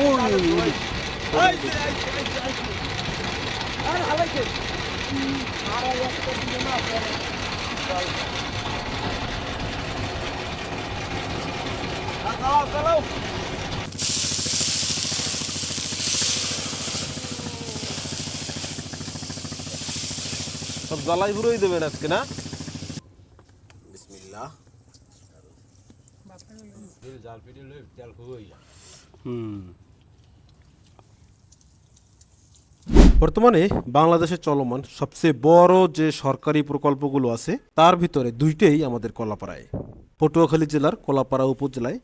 Uy. সব জ্বালাই পুরোই দেবেন আজকে না? বিসমিল্লাহ। বর্তমানে বাংলাদেশে চলমান সবচেয়ে বড় যে সরকারি প্রকল্পগুলো আছে তার ভিতরে দুইটাই আমাদের কলাপাড়ায়। পটুয়াখালী জেলার কলাপাড়া উপজেলায়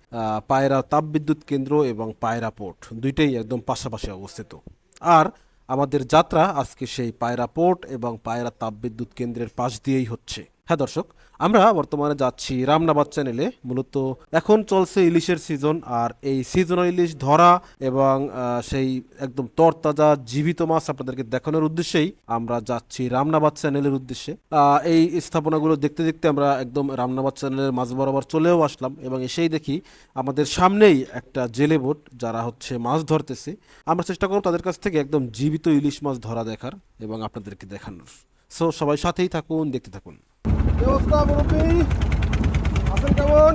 পায়রা তাপবিদ্যুৎ কেন্দ্র এবং পায়রা পোর্ট দুইটাই একদম পাশাপাশি অবস্থিত। আর আমাদের যাত্রা আজকে সেই পায়রা পোর্ট এবং পায়রা তাপবিদ্যুৎ কেন্দ্রের পাশ দিয়েই হচ্ছে। হ্যাঁ দর্শক, আমরা বর্তমানে যাচ্ছি রামনাবাদ চ্যানেলে। মূলত এখন চলছে ইলিশের সিজন, আর এই সিজনাল ইলিশ ধরা এবং সেই একদম তরতাজা জীবিত মাছ আপনাদেরকে দেখানোর উদ্দেশ্যেই আমরা যাচ্ছি রামনাবাদ চ্যানেলের উদ্দেশ্যে। এই স্থাপনাগুলো দেখতে দেখতে আমরা একদম রামনাবাদ চ্যানেলের মাঝ বরাবর চলেও আসলাম এবং এসেই দেখি আমাদের সামনেই একটা জেলে বোট যারা হচ্ছে মাছ ধরতেছে। আমরা চেষ্টা করব তাদের কাছ থেকে একদম জীবিত ইলিশ মাছ ধরা দেখার এবং আপনাদেরকে দেখানোর। সো সবাই সাথেই থাকুন, দেখতে থাকুন। ব্যবস্থা মুরব্বী আছেন কেমন?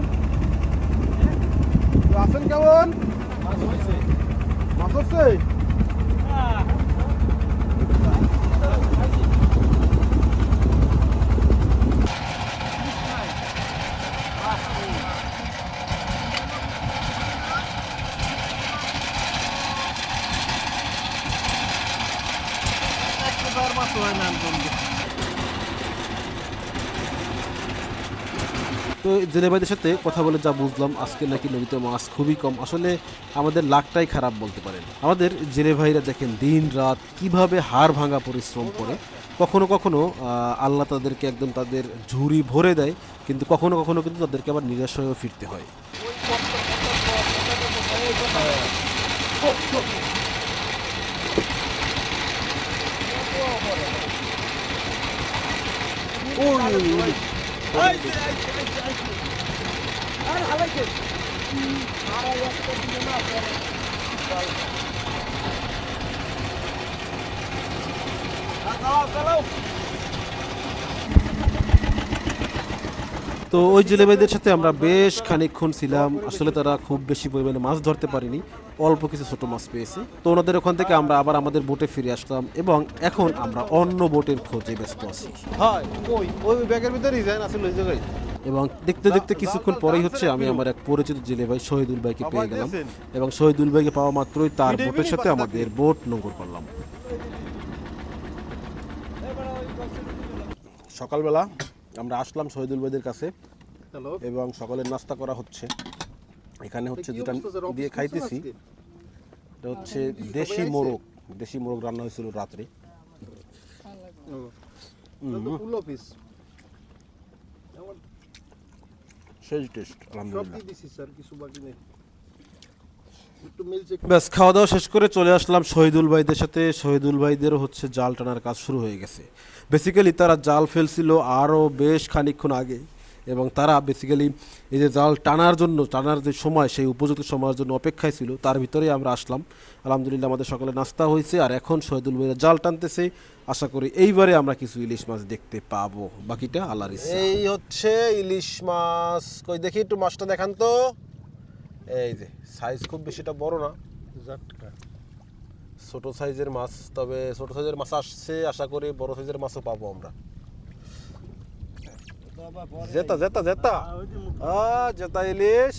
আছেন কেমন? মাছ হচ্ছে? তো জেলে ভাইদের সাথে কথা বলে যা বুঝলাম, আজকে নাকি নদীতে মাছ খুবই কম। আসলে আমাদের লাকটাই খারাপ বলতে পারেন। আমাদের জেলে ভাইরা দেখেন দিন রাত কিভাবে হাড় ভাঙা পরিশ্রম করে। কখনো কখনো আল্লাহ তাদেরকে একদম তাদের ঝুড়ি ভরে দেয়, কিন্তু কখনো কখনো কিন্তু তাদেরকে আবার নিরাশ হয়েও ফিরতে হয়। তো ওই জেলেভাইদের সাথে আমরা বেশ খানিকক্ষণ ছিলাম। আসলে তারা খুব বেশি পরিমাণে মাছ ধরতে পারেনি, অল্প কিছু ছোট মাছ পেয়েছে। তো ওনাদের ওখান থেকে আমরা আবার আমাদের বোটে ফিরে আসলাম এবং এখন আমরা অন্য বোটের খোঁজে ব্যস্ত আছি। এবং দেখতে দেখতে কিছুক্ষণ পরেই হচ্ছে আমি আমার এক পরিচিত জেলে ভাই শহীদুল ভাইকে পেয়ে গেলাম এবং শহীদুল ভাইকে পাওয়া মাত্রই তার বোটের সাথে আমাদের বোট নোঙর করলাম। সকালবেলা আমরা আসলাম শহীদুল ভাইদের কাছে এবং সকালের নাস্তা করা হচ্ছে। এখানে হচ্ছে যেটা দিয়ে খাইতেছি এটা হচ্ছে দেশি মোরগ রান্না হয়েছিল রাত্রে। সেই টেস্ট আলহামদুলিল্লাহ। ব্যাস খাওয়া দাওয়া শেষ করে চলে আসলাম শহীদুল ভাইদের সাথে। শহীদুল ভাইদেরও হচ্ছে জাল টানার কাজ শুরু হয়ে গেছে। বেসিক্যালি তারা জাল ফেলছিল আরও বেশ খানিকক্ষণ আগে এবং তারা বেসিক্যালি এই যে জাল টানার যে সময়, সেই উপযুক্ত সময়ের জন্য অপেক্ষায় ছিল। তার ভিতরেই আমরা আসলাম। আলহামদুলিল্লাহ আমাদের সকালে নাস্তা হয়েছে আর এখন শহীদুল ভাইরা জাল টানতেছে। আশা করি এইবারে আমরা কিছু ইলিশ মাছ দেখতে পাবো, বাকিটা আল্লাহর ইচ্ছা। এই হচ্ছে ইলিশ মাছ। কই দেখি একটু মাছটা দেখান তো। এই যে সাইজ খুব বেশিটা বড় না, ছোট সাইজের মাছ। তবে ছোট সাইজের মাছ আসছে, আশা করি বড় সাইজের মাছও পাবো আমরা। জেতা ইলিশ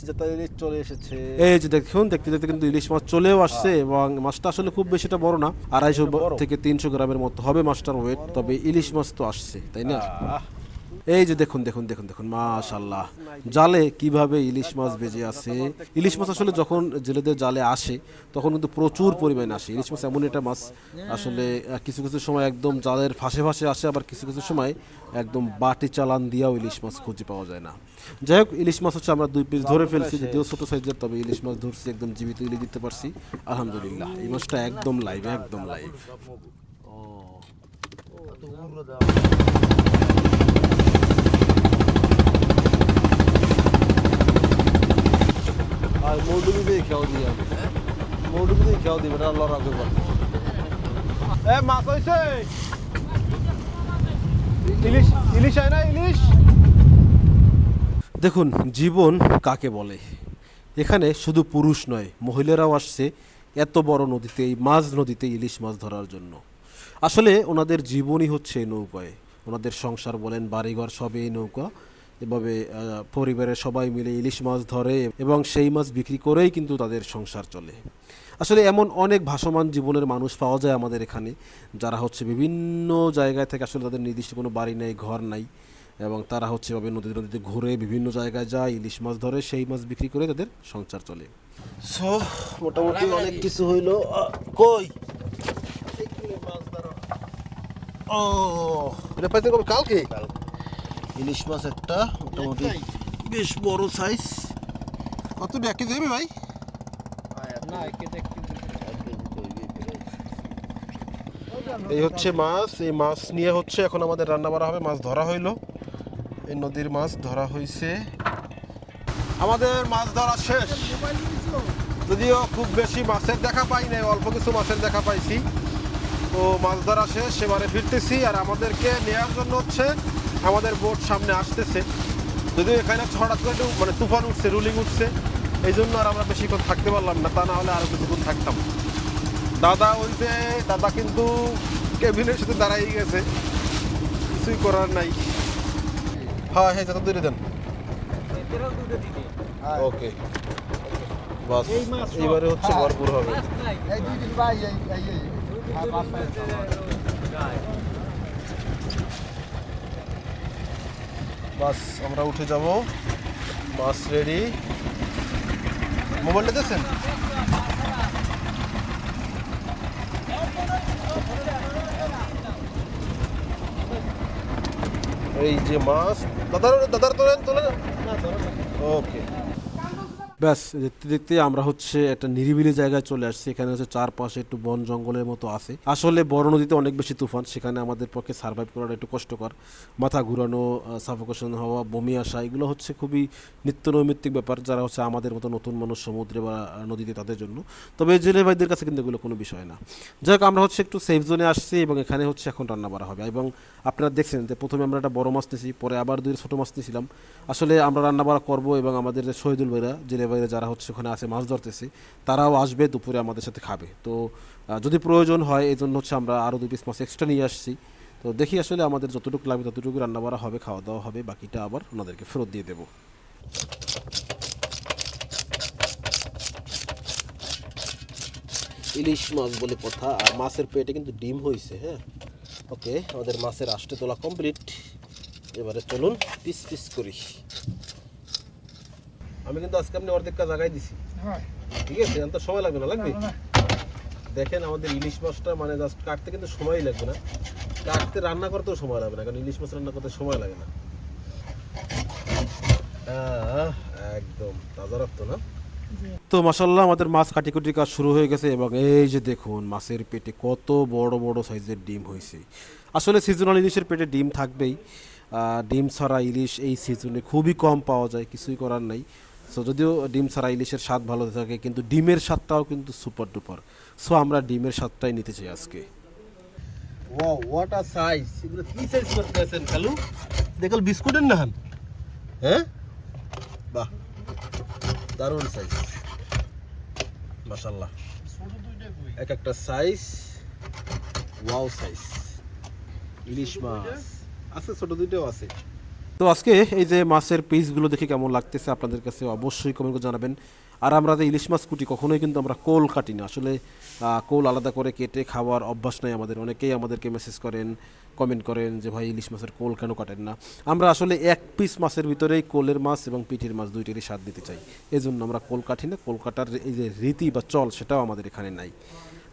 চলে এসেছে। এই যে দেখুন, দেখতে দেখতে কিন্তু ইলিশ মাছ চলেও আসছে এবং মাছটা আসলে খুব বেশিটা বড় না, 250 থেকে 300 গ্রামের মতো হবে মাছটার ওয়েট। তবে ইলিশ মাছ তো আসছে, তাই না? এই যে দেখুন দেখুন দেখুন দেখুন, মাশাআল্লাহ জালে কিভাবে ইলিশ মাছ বেজে আছে। ইলিশ মাছ আসলে যখন জেলেদের জালে আসে তখন কিন্তু প্রচুর পরিমাণে আসে। ইলিশ মাছ এমন একটা মাছ আসলে কিছু কিছু সময় একদম জালের ফাঁসে ফাঁসে আসে, আবার কিছু কিছু সময় একদম বাটি চালান দিয়েও ইলিশ মাছ খুঁজে পাওয়া যায় না। যাই হোক, ইলিশ মাছ হচ্ছে আমরা 2 পিস ধরে ফেলছি, যদিও ছোট সাইজের, তবে ইলিশ মাছ ধরছি, একদম জীবিত ইলিশ দিতে পারছি আলহামদুলিল্লাহ। এই মাছটা একদম লাইভ, একদম লাইভ। আর মৌলবি দিয়ে খেয়াল দিয়ে মৌলবি দিয়ে খেয়াও দিবে না লড়া করবে এ মাছ হয়েছে ইলিশ ইলিশ হয় না ইলিশ দেখুন জীবন কাকে বলে। এখানে শুধু পুরুষ নয়, মহিলারাও আসছে এত বড় নদীতে, এই মাঝ নদীতে ইলিশ মাছ ধরার জন্য। আসলে ওনাদের জীবনই হচ্ছে এই নৌকায়, ওনাদের সংসার বলেন বাড়িঘর সবই এই নৌকা। এভাবে পরিবারের সবাই মিলে ইলিশ মাছ ধরে এবং সেই মাছ বিক্রি করেই কিন্তু তাদের সংসার চলে। আসলে এমন অনেক ভাসমান জীবনের মানুষ পাওয়া যায় আমাদের এখানে, যারা হচ্ছে বিভিন্ন জায়গায় থেকে, আসলে তাদের নির্দিষ্ট কোনো বাড়ি নেই, ঘর নাই, এবং তারা হচ্ছে এভাবে নদীতে নদীতে ঘুরে বিভিন্ন জায়গায় যায়, ইলিশ মাছ ধরে, সেই মাছ বিক্রি করে তাদের সংসার চলে। সো মোটামুটি অনেক কিছু হইলো কই ও এটা পাইতে কবে কালকে ইলিশ মাছ একটা মোটামুটি বেশ বড় সাইজ কত ব্যাকে যাবে ভাই এই হচ্ছে মাছ এই মাছ নিয়ে হচ্ছে এখন আমাদের রান্না বাড়া হবে মাছ ধরা হইলো এই নদীর মাছ ধরা হইছে আমাদের মাছ ধরা শেষ যদিও খুব বেশি মাছের দেখা পাই নাই অল্প কিছু মাছের দেখা পাইছি তো মাছ ধরা শেষ এবারে ফিরতেছি আর আমাদেরকে নেওয়ার জন্য হচ্ছে আমাদের বোট সামনে আসতেছে যদিও এখানে হঠাৎ করে একটু মানে তুফান উঠছে রুলিং উঠছে এই জন্য আর আমরা বেশিক্ষণ থাকতে পারলাম না তা না হলে আরও কিছুক্ষণ থাকতাম দাদা ওই যে দাদা কিন্তু কেবিনের সাথে দাঁড়াই গেছে কিছুই করার নাই হ্যাঁ হ্যাঁ দাদা দূরে দেন ওকে বাস এইবারে হচ্ছে ভরপুর হবে বাস আমরা উঠে যাব বাস রেডি মোবাইলটা দিয়েছেন এই যে মাছ দাদার তোলেন ওকে ব্যাস দেখতে দেখতে আমরা হচ্ছে একটা নিরিবিলি জায়গায় চলে আসছি। এখানে হচ্ছে চারপাশে একটু বন জঙ্গলের মতো আছে। আসলে বড় নদীতে অনেক বেশি তুফান, সেখানে আমাদের পক্ষে সার্ভাইভ করাটা একটু কষ্টকর। মাথা ঘুরানো, সাফোকেশন হওয়া, বমি আসা, এগুলো হচ্ছে খুবই নিত্য নৈমিত্তিক ব্যাপার যারা হচ্ছে আমাদের মতো নতুন মানুষ সমুদ্রে বা নদীতে তাদের জন্য। তবে জেলে ভাইদের কাছে কিন্তু এগুলো কোনো বিষয় না। যাই হোক আমরা হচ্ছে একটু সেফ জোনে আসছি এবং এখানে হচ্ছে এখন রান্না করা হবে। এবং আপনারা দেখছেন যে প্রথমে আমরা একটা বড় মাছ নিয়েছি, পরে আবার দুই ছোটো মাছ নিয়েছিলাম। আসলে আমরা রান্না বাড়া করবো এবং আমাদের যে শহীদুল ভাইরা জেলে ভাইরা যারা হচ্ছে ওখানে আছে মাছ ধরতেছে তারাও আসবে দুপুরে আমাদের সাথে খাবে। তো যদি প্রয়োজন হয় এই জন্য হচ্ছে আমরা আরও 2 পিস মাছ এক্সট্রা নিয়ে আসছি। তো দেখি আসলে আমাদের যতটুকু লাগবে ততটুকু রান্না বাড়া হবে, খাওয়া দাওয়া হবে, বাকিটা আবার ওনাদেরকে ফেরত দিয়ে দেবো। ইলিশ মাছ বলে কথা, আর মাছের পেটে কিন্তু ডিম হয়েছে। হ্যাঁ ওকে, আমাদের মাছের আষ্টে তোলা কমপ্লিট। এবারে চলুন পিস পিস করি। আমি কিন্তু আজকে আপনি অর্ধেক কাজ আগাই দিছি, ঠিক আছে? তো সময় লাগবে না, লাগবে? দেখেন আমাদের ইলিশ মাছটা মানে জাস্ট কাটতে কিন্তু সময়ই লাগবে না, কাটতে রান্না করতেও সময় লাগবে না, কারণ ইলিশ মাছ রান্না করতে সময় লাগে না। একদম তাজা রাখতো না। তো মাশাআল্লাহ আমাদের মাছ কাটিকুটি কাজ শুরু হয়ে গেছে এবং এই যে দেখুন মাছের পেটে কত বড় বড় সাইজের ডিম হয়েছে। আসলে সিজনাল ইলিশের পেটে ডিম থাকবেই, ডিম ছাড়া ইলিশ এই সিজনে খুবই কম পাওয়া যায়, কিছুই করার নাই। সো যদিও ডিম ছাড়া ইলিশের স্বাদ ভালো থাকে কিন্তু ডিমের স্বাদটাও কিন্তু সুপার ডুপার। সো আমরা ডিমের স্বাদটাই নিতে চাই আজকে। Wow what a size! এগুলো কি সাইজ করতেছেন কালু? দেখল বিস্কুটের না? হ্যাঁ বাহ, দারুণ সাইজ মাশাআল্লাহ, এক একটা সাইজ ওয়াও সাইজ ইলিশ মাছ আছে, ছোট দুইটাও আছে। তো আজকে এই যে মাছের পিসগুলো দেখে কেমন লাগতেছে আপনাদের কাছে অবশ্যই কমেন্ট করে জানাবেন। আর আমরা যে ইলিশ মাছ কুটি কখনোই কিন্তু আমরা কোল কাটি না, আসলে কোল আলাদা করে কেটে খাওয়ার অভ্যাস নেই আমাদের। অনেকেই আমাদেরকে মেসেজ করেন, কমেন্ট করেন যে ভাই ইলিশ মাছের কোল কেন কাটেন না। আমরা আসলে এক পিস মাছের ভিতরেই কোলের মাছ এবং পিঠির মাছ দুইটারই স্বাদ দিতে চাই, এই জন্য আমরা কোল কাটি না। কোল কাটার এই যে রীতি বা চল সেটাও আমাদের এখানে নাই।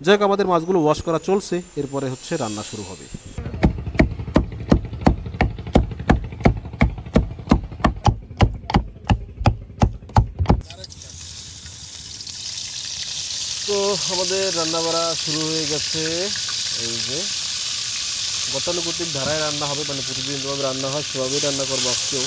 যাই হোক আমাদের মাছগুলো ওয়াশ করা চলছে, এরপরে হচ্ছে রান্না শুরু হবে। তো আমাদের রান্না বাড়া শুরু হয়ে গেছে। এই যে গতানুগতিক ধারায় রান্না হবে, মানে প্রতিদিন যেভাবে রান্না হয় সেভাবেই রান্না করবো আজকেও।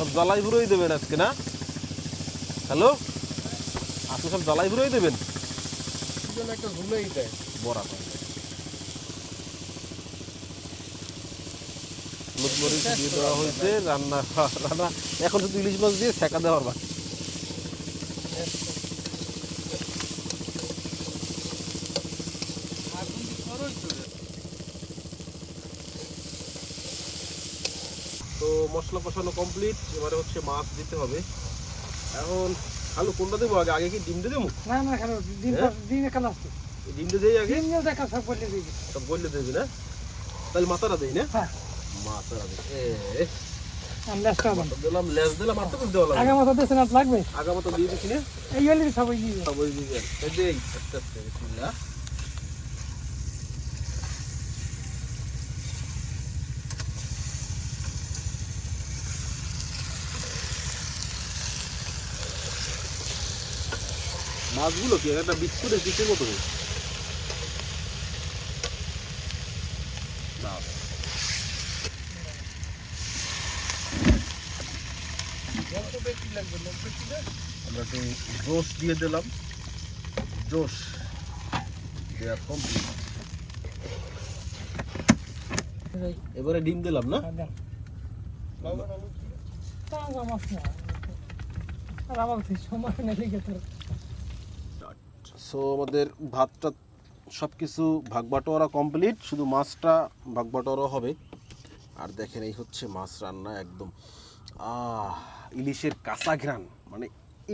সব জ্বালাই ভুরোই দেবেন আজকে না? হ্যালো, আপনি সব জ্বালাই ভুরোই দেবেন? একটা ঝুলেই দেয়। বড়া করে হলুদ মরিচ দিয়ে দেওয়া হয়েছে, রান্না রান্না এখন শুধু ইলিশ মাছ দিয়ে ছেঁকা দেওয়ার বাকি। তো মশলা কষানো কমপ্লিট, এবারে হচ্ছে মাছ দিতে হবে। এখন আলু কোনটা দেবো আগে? আগে কি ডিম দিয়ে দেবো? না না কেন ডিম হ্যাঁ? ডিম এখানে আসছে ডিম দিয়ে দেই আগে? ডিম নিয়ে দেখা সব বলে দিবি। সব বললে দেবি না? তাহলে মাথাটা দেই না? হ্যাঁ মাথাটা দিই। আমি লেসটা দাম দিলাম, লেজ দিলাম, আর তো কিছু দেওয়া আগে লাগবে। মতো দেশে না লাগবে আগা মতো দিয়ে দিচ্ছি না? এই হলে সবাই দিয়ে সব ওই দিবেন। এই দেই আস্তে আস্তে, বিসমিল্লাহ। মাছগুলো কি একটা বিস্কুটের পিসের মতো? আমরা একটু জোশ দিয়ে দিলাম, জোশ দেওয়া কমপ্লিট। এবারে ডিম দিলাম না? তাজা মাছ না আর আমার সময় নেই লেগে তোর সো আমাদের ভাতটা সব কিছু ভাগ বাটোয়ারা কমপ্লিট, শুধু মাছটা ভাগ বাটোয়ারা হবে। আর দেখেন এই হচ্ছে মাছ রান্না একদম ইলিশের কাঁচা ঘ্রাণ, মানে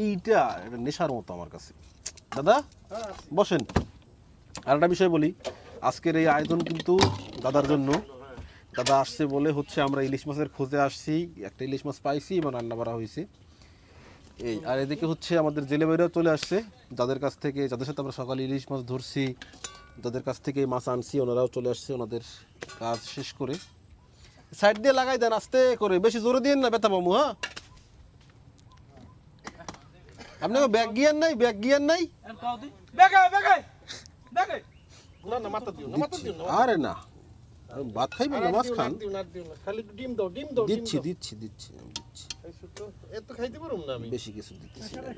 এইটা এটা নেশার মতো আমার কাছে। দাদা বসেন। আর একটা বিষয় বলি, আজকের এই আয়োজন কিন্তু দাদার জন্য। দাদা আসছে বলে হচ্ছে আমরা ইলিশ মাছের খোঁজে আসছি, একটা ইলিশ মাছ পাইছি এবং রান্না করা হয়েছে এই। আর এদিকে হচ্ছে আমাদের জেলে বাইরেও চলে আসছে, যাদের কাছ থেকে, যাদের সাথে আমরা সকালে ইলিশ মাছ ধরছি, যাদের কাছ থেকে এই মাছ আনছি, ওনারাও চলে আসছে ওনাদের কাজ শেষ করে। সাইড দিয়ে লাগাই দেন আস্তে করে, বেশি জোরে দিয়েন না, ব্যথা মামু। হ্যাঁ, আপনাকে ব্যাগ গিয়ার নাই? ব্যাগ গিয়ার নাই? না না মাথা দিও না মাথা দিও না আরে না, ভাত খাইবেন না, মাছ খান। খালি ডিম দাও ডিম দাও দিচ্ছি দিচ্ছি দিচ্ছি আমি দিচ্ছি, এত খাইতে পারুম না আমি বেশি কিছু দিতেছি না।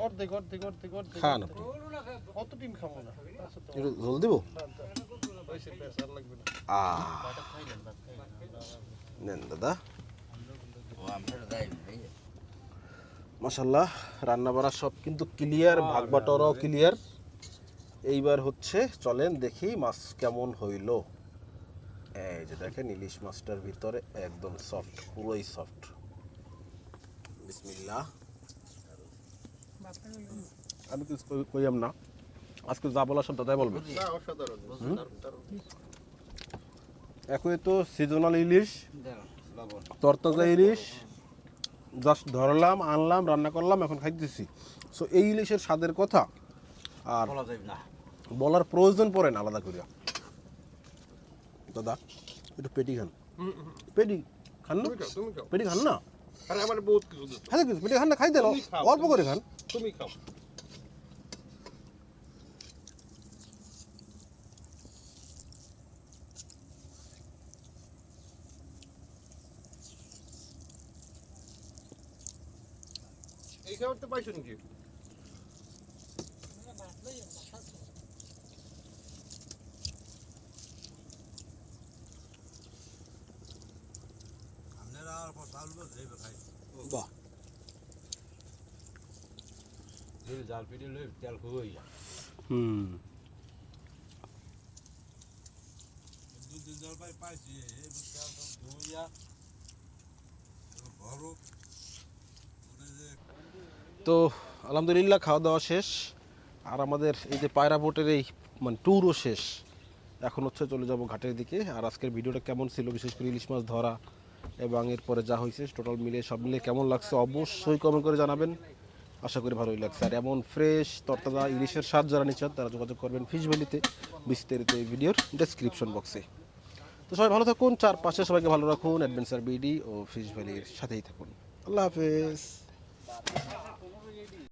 অর্ধেক অর্ধেক অর্ধেক অর্ধেক খান আপনি। অত ডিম খাবো না একটু ঝোল দেবো? বেশি বেশ আর লাগবে না নেন দাদা। মাশাল্লাহ, রান্না বাড়া সব কিন্তু ক্লিয়ার, ভাগ বাটোয়ারাও ক্লিয়ার। এইবার হচ্ছে চলেন দেখি মাছ কেমন হইল। এই যে দেখেন ইলিশ মাছটার ভিতরে একদম সফট, পুরোই সফট। বিসমিল্লাহ। আমি কিছু কইয়াম না, আজকে যা বলা সব দাদাই বলবে। না অসাধারণ একই তো সিজনাল ইলিশ, তরতাজা ইলিশ, জাস্ট ধরলাম, আনলাম, রান্না করলাম, এখন খাইতেছি। সো এই ইলিশের স্বাদের কথা আর বলার প্রয়োজন পড়ে না আলাদা করিয়া। দাদা একটু পেটি খান, পেটি খান না, তুমি খাও পেটি খান না, আরে আমার বহুত কিছু দিও খাই কিছু পেটি খান না, খাই দেন, তুমি খাও। অল্প করে খান। তুমি খাও এই খাবারটা পাইছো নাকি বাহ, হুম, তো আলহামদুলিল্লাহ খাওয়া দাওয়া শেষ। আর আমাদের এই যে পায়রা বোটের এই মানে ট্যুরও শেষ। এখন হচ্ছে চলে যাব ঘাটের দিকে। আর আজকের ভিডিওটা কেমন ছিল, বিশেষ করে ইলিশ মাছ ধরা এবং এরপরে যা হয়েছে টোটাল মিলে সব মিলে কেমন লাগছে অবশ্যই কমেন্ট করে জানাবেন। আশা করি ভালোই লাগছে। আর এমন ফ্রেশ তরতাজা ইলিশের স্বাদ যারা নিচ্ছেন তারা যোগাযোগ করবেন ফিশ ভ্যালিতে, বিস্তারিত এই ভিডিওর ডেসক্রিপশন বক্সে। তো সবাই ভালো থাকুন, চারপাশে সবাইকে ভালো রাখুন, অ্যাডভেঞ্চার বিডি ও ফিশ ভ্যালির সাথেই থাকুন। আল্লাহ হাফেজ।